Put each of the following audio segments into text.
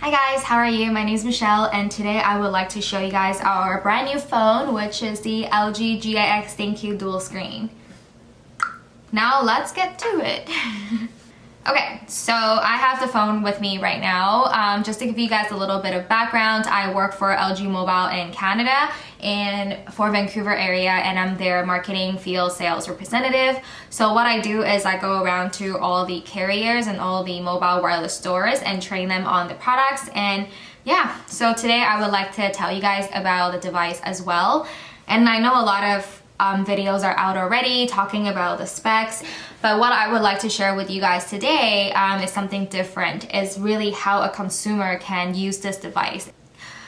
Hi guys, how are you? My name is Michelle and today I would like to show you guys our brand new phone, which is the LG G8X ThinQ dual screen. Now let's get to it. Okay, so I have the phone with me right now. Just to give you guys a little bit of background, I work for LG Mobile in Canada and for Vancouver area, and I'm their marketing field sales representative. So what I do is I go around to all the carriers and all the mobile wireless stores and train them on the products. And yeah, so today I would like to tell you guys about the device as well. And I know a lot of videos are out already talking about the specs, but what I would like to share with you guys today is something different. Is really how a consumer can use this device.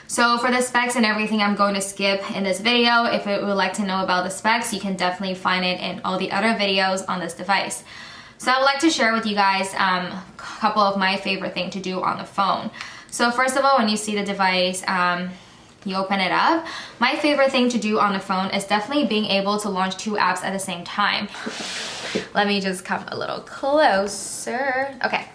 So for the specs and everything, I'm going to skip in this video. If you would like to know about the specs, you can definitely find it in all the other videos on this device. So I would like to share with you guys a couple of my favorite things to do on the phone. So first of all, when you see the device, you open it up. My favorite thing to do on the phone is definitely being able to launch two apps at the same time. Let me just come a little closer. Okay,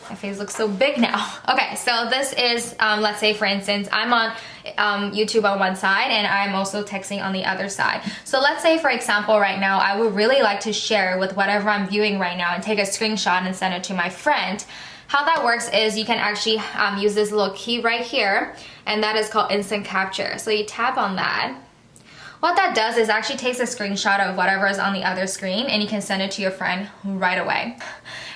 my face looks so big now. Okay, so this is, let's say for instance, I'm on YouTube on one side and I'm also texting on the other side. So let's say for example right now, I would really like to share with whatever I'm viewing right now and take a screenshot and send it to my friend. How that works is you can actually use this little key right here, and that is called instant capture. So you tap on that. What that does is actually takes a screenshot of whatever is on the other screen and you can send it to your friend right away.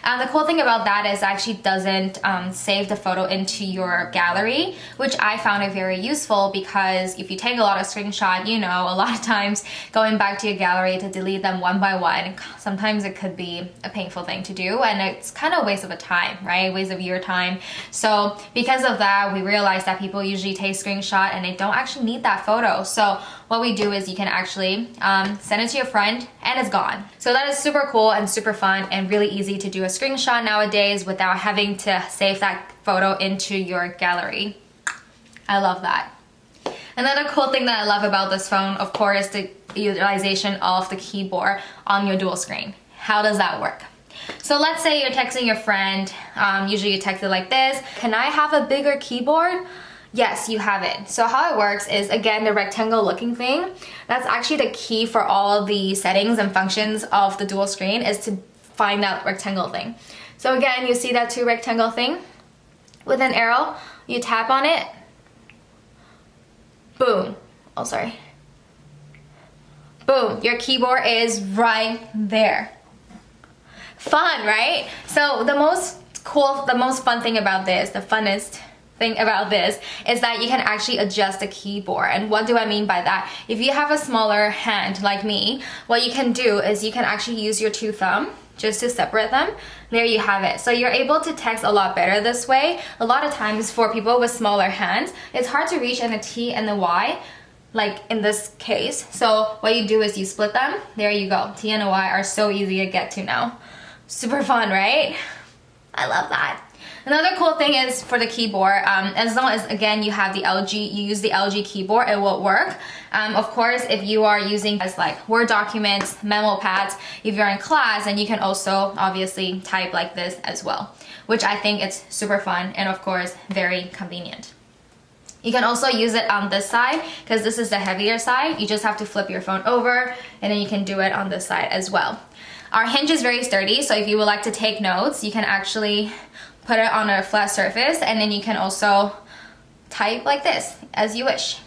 And the cool thing about that is it actually doesn't save the photo into your gallery, which I found it very useful because if you take a lot of screenshots, you know, a lot of times going back to your gallery to delete them one by one, sometimes it could be a painful thing to do and it's kind of a waste of a time, right? Waste of your time. So because of that, we realized that people usually take screenshot and they don't actually need that photo. So what we do is you can actually send it to your friend and it's gone. So that is super cool and super fun and really easy to do a screenshot nowadays without having to save that photo into your gallery. I love that. Another cool thing that I love about this phone, of course, is the utilization of the keyboard on your dual screen. How does that work? So let's say you're texting your friend, usually you text it like this, "Can I have a bigger keyboard?" Yes, you have it. So how it works is, again, the rectangle looking thing, that's actually the key for all the settings and functions of the dual screen, is to find that rectangle thing. So again, you see that two rectangle thing with an arrow, you tap on it, boom. Oh, sorry. Boom, your keyboard is right there. Fun, right? So the most fun thing about this, the funnest thing about this is that you can actually adjust the keyboard. And what do I mean by that? If you have a smaller hand like me, what you can do is you can actually use your two thumbs just to separate them. There you have it. So you're able to text a lot better this way. A lot of times for people with smaller hands, it's hard to reach in the T and the Y, like in this case. So what you do is you split them. There you go. T and the Y are so easy to get to now. Super fun, right? I love that. Another cool thing is for the keyboard, as long as, again, you have the LG, you use the LG keyboard, it will work. Of course, if you are using as like Word documents, memo pads, if you're in class, and you can also obviously type like this as well, which I think it's super fun and of course, very convenient. You can also use it on this side because this is the heavier side. You just have to flip your phone over and then you can do it on this side as well. Our hinge is very sturdy, so if you would like to take notes, you can actually put it on a flat surface and then you can also type like this as you wish.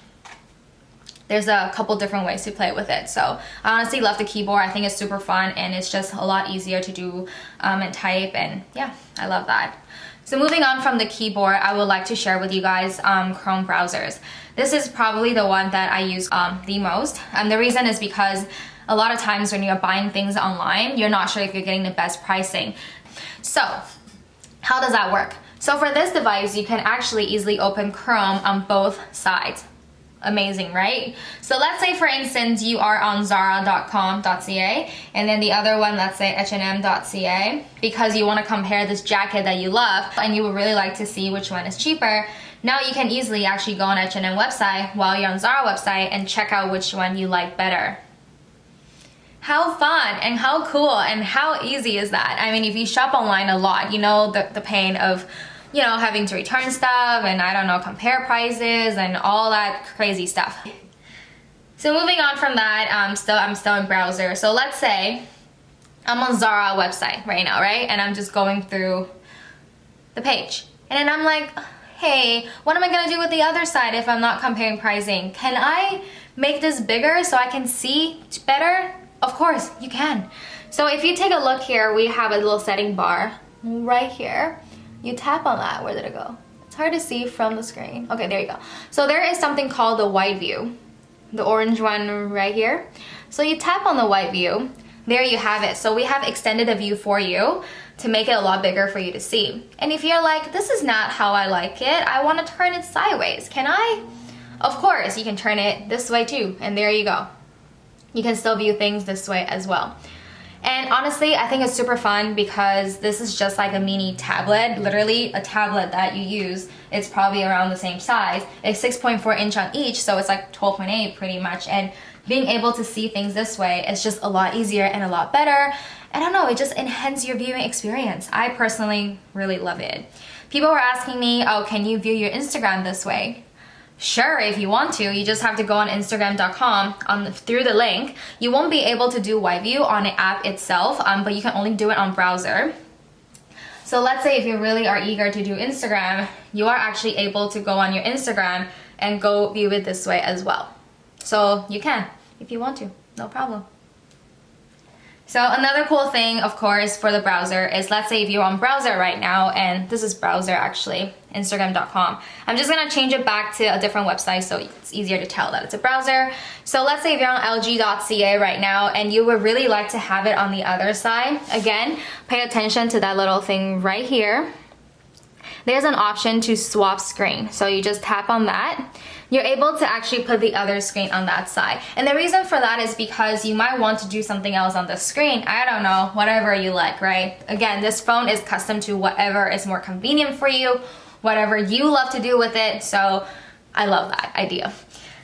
There's a couple different ways to play with it. So I honestly love the keyboard. I think it's super fun and it's just a lot easier to do and type, and yeah, I love that. So moving on from the keyboard, I would like to share with you guys Chrome browsers. This is probably the one that I use the most. And the reason is because a lot of times when you're buying things online, you're not sure if you're getting the best pricing. So how does that work? So for this device, you can actually easily open Chrome on both sides. Amazing, right? So let's say for instance, you are on zara.com.ca and then the other one, let's say H&M.ca, because you want to compare this jacket that you love and you would really like to see which one is cheaper. Now you can easily actually go on H&M website while you're on Zara website and check out which one you like better. How fun and how cool and how easy is that? I mean, if you shop online a lot, you know the pain of you know, having to return stuff and I don't know, compare prices and all that crazy stuff. So moving on from that, I'm still in browser. So let's say I'm on Zara website right now, right? And I'm just going through the page. And then I'm like, hey, what am I gonna do with the other side if I'm not comparing pricing? Can I make this bigger so I can see better? Of course, you can. So if you take a look here, we have a little setting bar right here. You tap on that. Where did it go? It's hard to see from the screen. Okay, there you go. So there is something called the wide view. The orange one right here. So you tap on the wide view. There you have it. So we have extended a view for you to make it a lot bigger for you to see. And if you're like, this is not how I like it, I want to turn it sideways. Can I? Of course, you can turn it this way too. And there you go. You can still view things this way as well. And honestly, I think it's super fun because this is just like a mini tablet, literally a tablet that you use. It's probably around the same size. It's 6.4 inch on each, so it's like 12.8 pretty much. And being able to see things this way is just a lot easier and a lot better. I don't know, it just enhances your viewing experience. I personally really love it. People were asking me, oh, can you view your Instagram this way? Sure, if you want to, you just have to go on Instagram.com through the link. You won't be able to do wide view on the app itself, but you can only do it on browser. So let's say if you really are eager to do Instagram, you are actually able to go on your Instagram and go view it this way as well. So you can, if you want to, no problem. So another cool thing, of course, for the browser is, let's say if you're on browser right now, and this is browser actually, Instagram.com. I'm just gonna change it back to a different website so it's easier to tell that it's a browser. So let's say if you're on lg.ca right now and you would really like to have it on the other side, again, pay attention to that little thing right here. There's an option to swap screen. So you just tap on that. You're able to actually put the other screen on that side. And the reason for that is because you might want to do something else on the screen. I don't know, whatever you like, right? Again, this phone is custom to whatever is more convenient for you, whatever you love to do with it. So I love that idea.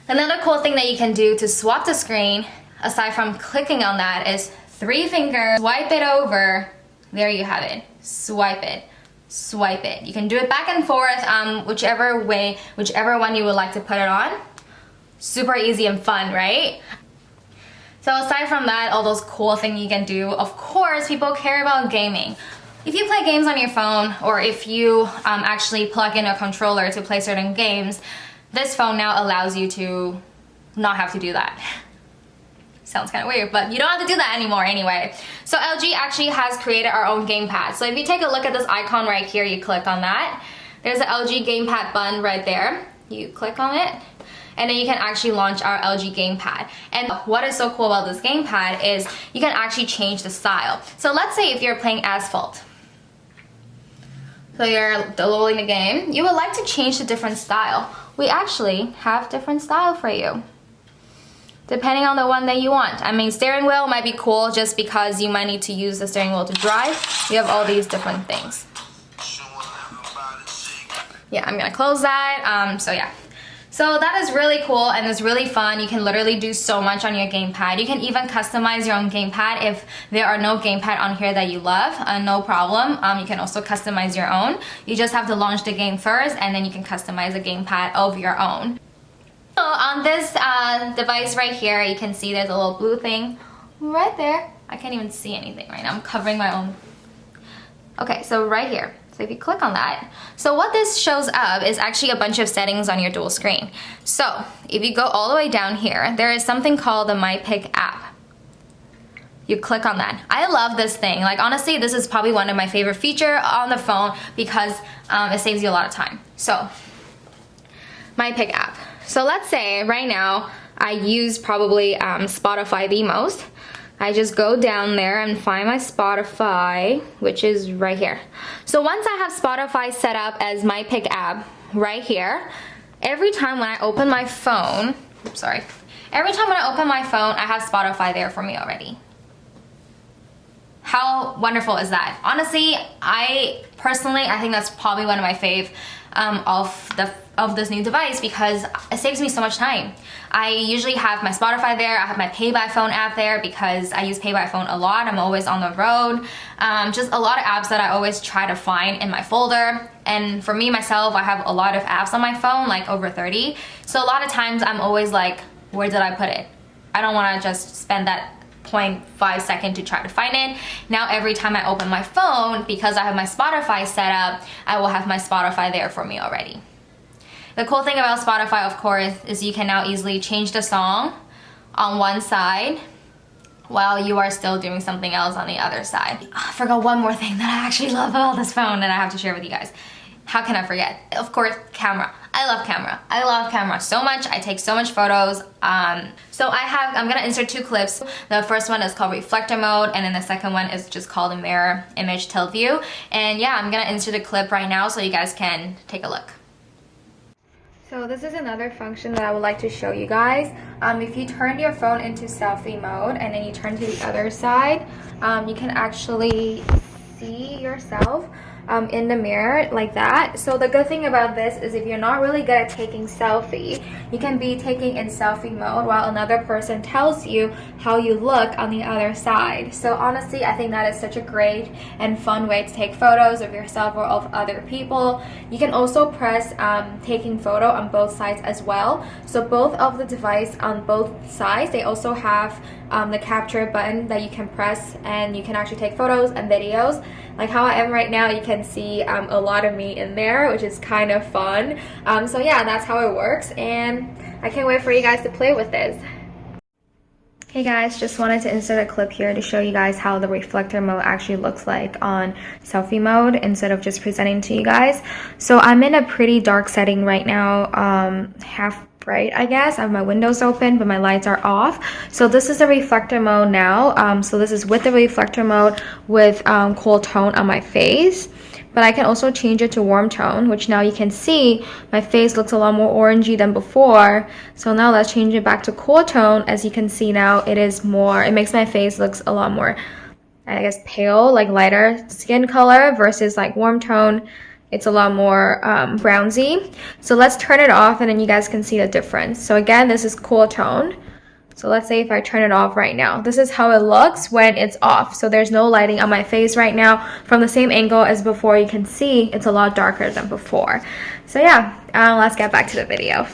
Another cool thing that you can do to swap the screen, aside from clicking on that, is 3 fingers, swipe it over. There you have it. Swipe it. Swipe it. You can do it back and forth, whichever way, whichever one you would like to put it on. Super easy and fun, right? So aside from that, all those cool things you can do, of course, people care about gaming. If you play games on your phone, or if you actually plug in a controller to play certain games, this phone now allows you to not have to do that. Sounds kind of weird, but you don't have to do that anymore anyway. So LG actually has created our own gamepad. So if you take a look at this icon right here, you click on that. There's an LG gamepad button right there. You click on it, and then you can actually launch our LG gamepad. And what is so cool about this gamepad is you can actually change the style. So let's say if you're playing Asphalt. So you're downloading the game. You would like to change to different style. We actually have different style for you, depending on the one that you want. I mean, steering wheel might be cool just because you might need to use the steering wheel to drive. You have all these different things. Yeah, I'm gonna close that. So yeah. So that is really cool and it's really fun. You can literally do so much on your gamepad. You can even customize your own gamepad if there are no gamepad on here that you love, no problem. You can also customize your own. You just have to launch the game first and then you can customize a gamepad of your own. So on this device right here, you can see there's a little blue thing right there. I can't even see anything right now. I'm covering my own. Okay, so right here. So if you click on that, so what this shows up is actually a bunch of settings on your dual screen. So if you go all the way down here, there is something called the My Pick app. You click on that. I love this thing. Like honestly, this is probably one of my favorite features on the phone because it saves you a lot of time. So My Pick app. So let's say right now I use probably Spotify the most. I just go down there and find my Spotify, which is right here. So once I have Spotify set up as My Pick app right here, every time when I open my phone, every time when I open my phone, I have Spotify there for me already. How wonderful is that? Honestly, I think that's probably one of my fave of this new device because it saves me so much time. I usually have my Spotify there, I have my Pay by Phone app there because I use Pay by Phone a lot. I'm always on the road. Just a lot of apps that I always try to find in my folder. And for me, myself, I have a lot of apps on my phone, like over 30. So a lot of times I'm always like, where did I put it? I don't want to just spend that 0.5 second to try to find it. Now every time I open my phone, because I have my Spotify set up, I will have my Spotify there for me already. The cool thing about Spotify, of course, is you can now easily change the song on one side while you are still doing something else on the other side. I forgot one more thing that I actually love about this phone that I have to share with you guys. How can I forget? Of course, camera. I love camera. I love camera so much. I take so much photos. So I'm gonna insert 2 clips. The first one is called reflector mode, and then the second one is just called the mirror image tilt view. And yeah, I'm gonna insert a clip right now so you guys can take a look. So this is another function that I would like to show you guys. If you turn your phone into selfie mode and then you turn to the other side, you can actually see yourself in the mirror like that. So the good thing about this is if you're not really good at taking selfie, you can be taking in selfie mode while another person tells you how you look on the other side. So honestly, I think that is such a great and fun way to take photos of yourself or of other people. You can also press taking photo on both sides as well. So both of the device on both sides, they also have the capture button that you can press, and you can actually take photos and videos. Like how I am right now, you can see a lot of me in there, which is kind of fun. So yeah, that's how it works, and I can't wait for you guys to play with this. Hey guys, just wanted to insert a clip here to show you guys how the reflector mode actually looks like on selfie mode instead of just presenting to you guys. So I'm in a pretty dark setting right now, half bright, I guess. I have my windows open, but my lights are off. So this is the reflector mode now. So this is with the reflector mode with cool tone on my face. But I can also change it to warm tone, which now you can see my face looks a lot more orangey than before. So now let's change it back to cool tone. As you can see now, it makes my face looks a lot more, I guess, pale, like lighter skin color versus like warm tone. It's a lot more brownsy. So let's turn it off and then you guys can see the difference. So again, this is cool tone. So let's say if I turn it off right now, this is how it looks when it's off. So there's no lighting on my face right now. From the same angle as before, you can see it's a lot darker than before. So yeah, let's get back to the video.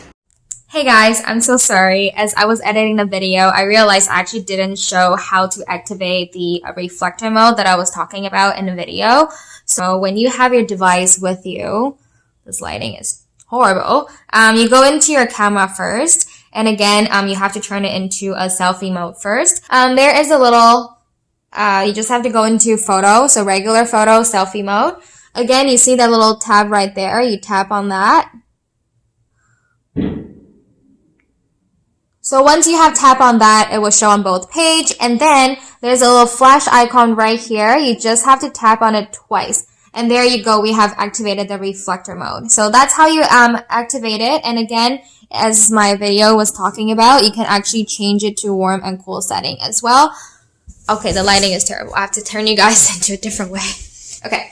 Hey guys, I'm so sorry. As I was editing the video, I realized I actually didn't show how to activate the reflector mode that I was talking about in the video. So when you have your device with you, this lighting is horrible. You go into your camera first. And again, you have to turn it into a selfie mode first. There is a little, you just have to go into photo. So regular photo, selfie mode. Again, you see that little tab right there. You tap on that. So once you have tap on that, it will show on both page. And then there's a little flash icon right here. You just have to tap on it twice. And there you go. We have activated the reflector mode. So that's how you activate it. And again, as my video was talking about, you can actually change it to warm and cool setting as well. Okay, the lighting is terrible. I have to turn you guys into a different way. Okay.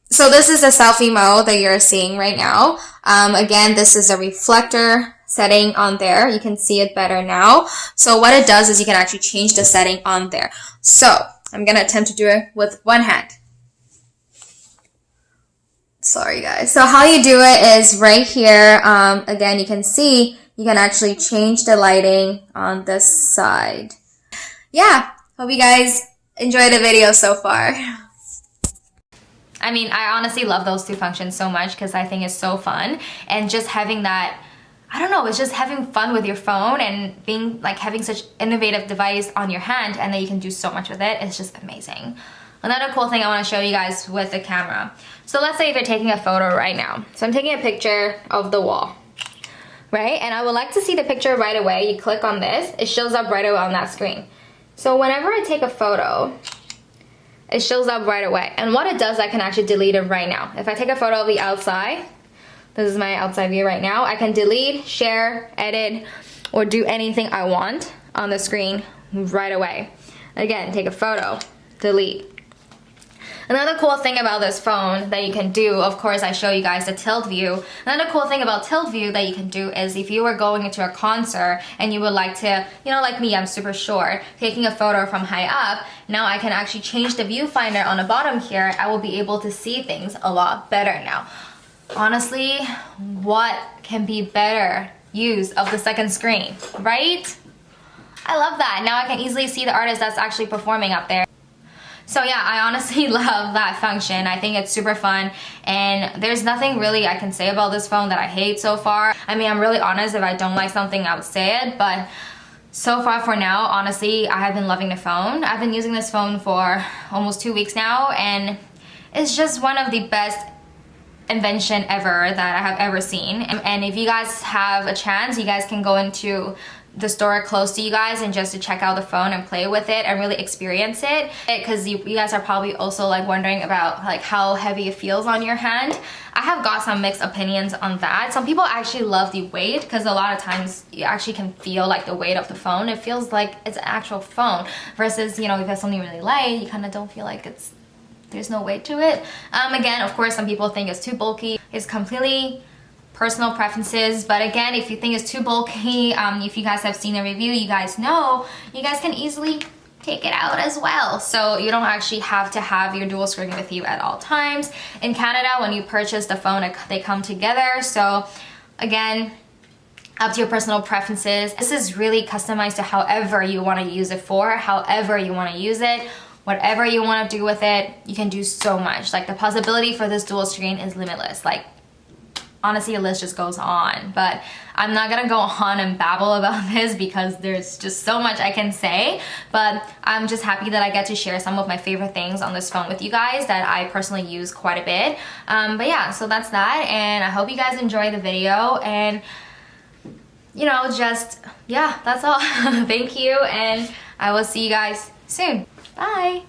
So this is the selfie mode that you're seeing right now. Again, this is a reflector setting on there. You can see it better now. So what it does is you can actually change the setting on there. So I'm going to attempt to do it with one hand. Sorry guys. So how you do it is right here. Again, you can see you can actually change the lighting on this side. Yeah, hope you guys enjoyed the video so far. I mean, I honestly love those two functions so much because I think it's so fun. And just having that, I don't know, it's just having fun with your phone and being like having such innovative device on your hand and then you can do so much with it. It's just amazing. Another cool thing I want to show you guys with the camera. So let's say if you're taking a photo right now. So I'm taking a picture of the wall, right? And I would like to see the picture right away. You click on this, it shows up right away on that screen. So whenever I take a photo, it shows up right away. And what it does, I can actually delete it right now. If I take a photo of the outside, this is my outside view right now, I can delete, share, edit, or do anything I want on the screen right away. Again, take a photo, delete. Another cool thing about this phone that you can do, of course I show you guys the tilt view. Another cool thing about tilt view that you can do is if you were going into a concert and you would like to, you know, like me, I'm super short, taking a photo from high up, now I can actually change the viewfinder on the bottom here. I will be able to see things a lot better now. Honestly, what can be better use of the second screen, right? I love that. Now I can easily see the artist that's actually performing up there. So yeah, I honestly love that function. I think it's super fun, and there's nothing really I can say about this phone that I hate so far. I mean, I'm really honest. If I don't like something, I would say it, but so far for now, honestly, I have been loving the phone. I've been using this phone for almost 2 weeks now, and it's just one of the best invention ever that I have ever seen. And if you guys have a chance, you guys can go into the store close to you guys and just to check out the phone and play with it and really experience it, because you guys are probably also like wondering about like how heavy it feels on your hand. I have got some mixed opinions on that. Some people actually love the weight, because a lot of times you actually can feel like the weight of the phone. It feels like it's an actual phone versus, you know, if it's something really light, you kind of don't feel like there's no weight to it. Again, of course, some people think it's too bulky. It's completely personal preferences, but again, if you think it's too bulky, if you guys have seen a review, you guys know you guys can easily take it out as well, so you don't actually have to have your dual screen with you at all times. In Canada, when you purchase the phone, they come together, so again, up to your personal preferences. This is really customized to however you want to use it for, however you want to use it. Whatever you want to do with it, you can do so much. Like, the possibility for this dual screen is limitless. Like, honestly, the list just goes on, but I'm not gonna go on and babble about this because there's just so much I can say, but I'm just happy that I get to share some of my favorite things on this phone with you guys that I personally use quite a bit. But yeah, so that's that, and I hope you guys enjoy the video, and you know, just, yeah, that's all. Thank you, and I will see you guys soon. Bye!